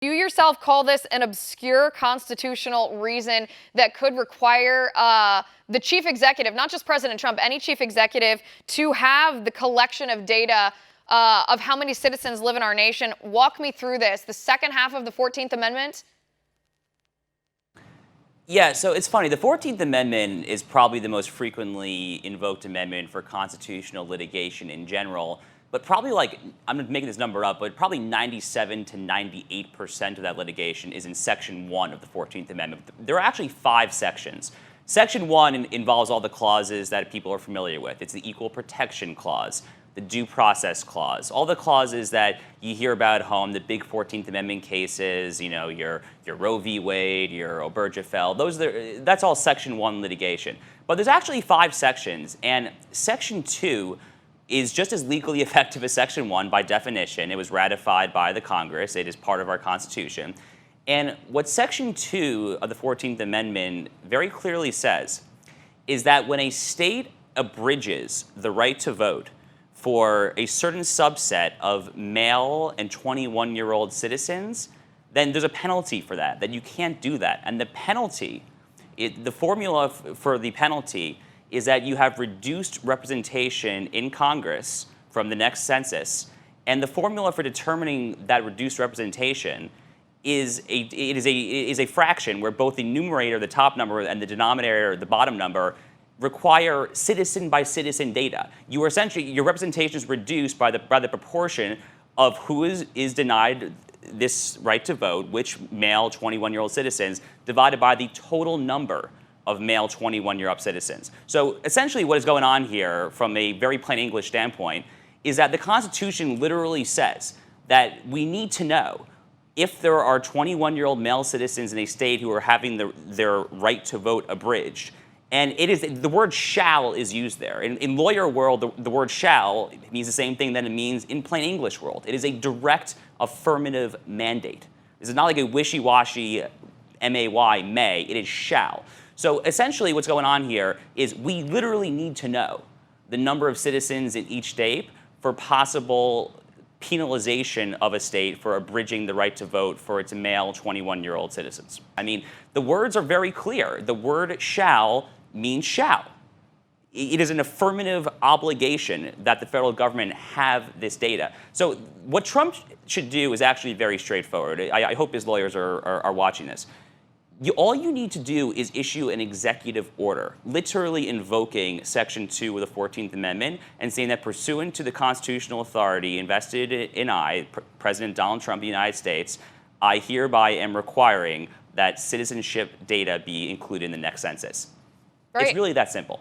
You yourself call this an obscure constitutional reason that could require the chief executive, not just President Trump, any chief executive, to have the collection of data of how many citizens live in our nation. Walk me through this. The second half of the 14th Amendment. Yeah, so it's funny. The 14th Amendment is probably the most frequently invoked amendment for constitutional litigation in general. But probably I'm making this number up, but probably 97 to 98% of that litigation is in Section 1 of the 14th Amendment. There are actually 5 sections. Section 1 involves all the clauses that people are familiar with. It's the Equal Protection Clause, the Due Process Clause, all the clauses that you hear about at home, the big 14th Amendment cases, your Roe v. Wade, your Obergefell, that's all Section 1 litigation. But there's actually 5 sections, and Section 2 is just as legally effective as Section 1 by definition. It was ratified by the Congress. It is part of our Constitution. And what Section 2 of the 14th Amendment very clearly says is that when a state abridges the right to vote for a certain subset of male and 21-year-old citizens, then there's a penalty for that you can't do that. And the penalty, the formula for the penalty is that you have reduced representation in Congress from the next census, and the formula for determining that reduced representation is a fraction where both the numerator, the top number, and the denominator, the bottom number, require citizen by citizen data. You are essentially, your representation is reduced by the proportion of who is denied this right to vote, which male 21-year-old citizens, divided by the total number of male 21-year-old citizens. So essentially what is going on here from a very plain English standpoint is that the Constitution literally says that we need to know if there are 21-year-old male citizens in a state who are having their right to vote abridged. And the word shall is used there. In lawyer world, the word shall means the same thing that it means in plain English world. It is a direct affirmative mandate. This is not like a wishy-washy M-A-Y, may, it is shall. So essentially what's going on here is we literally need to know the number of citizens in each state for possible penalization of a state for abridging the right to vote for its male 21-year-old citizens. I mean, the words are very clear. The word shall means shall. It is an affirmative obligation that the federal government have this data. So what Trump should do is actually very straightforward. I hope his lawyers are watching this. All you need to do is issue an executive order, literally invoking Section 2 of the 14th Amendment and saying that pursuant to the constitutional authority invested in President Donald Trump of the United States, I hereby am requiring that citizenship data be included in the next census. It's really that simple.